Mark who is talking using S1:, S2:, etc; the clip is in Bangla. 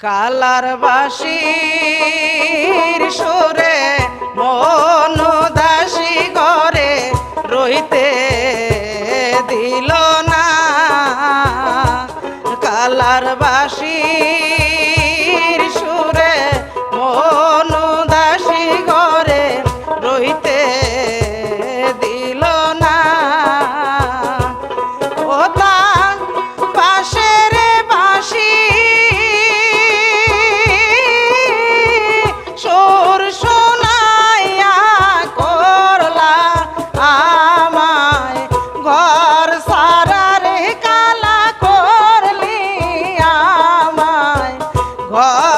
S1: কালার বাঁশির সুরে মন দাসী ঘরে রইতে দিল না। কালার বাঁশির সুরে মন দাসী ঘরে রইতে দিল না। ও তার পাশের বাঁশি সুর শোনাইয়া করলা আমায় ঘর সারা রে কালা করলি আমায় ঘর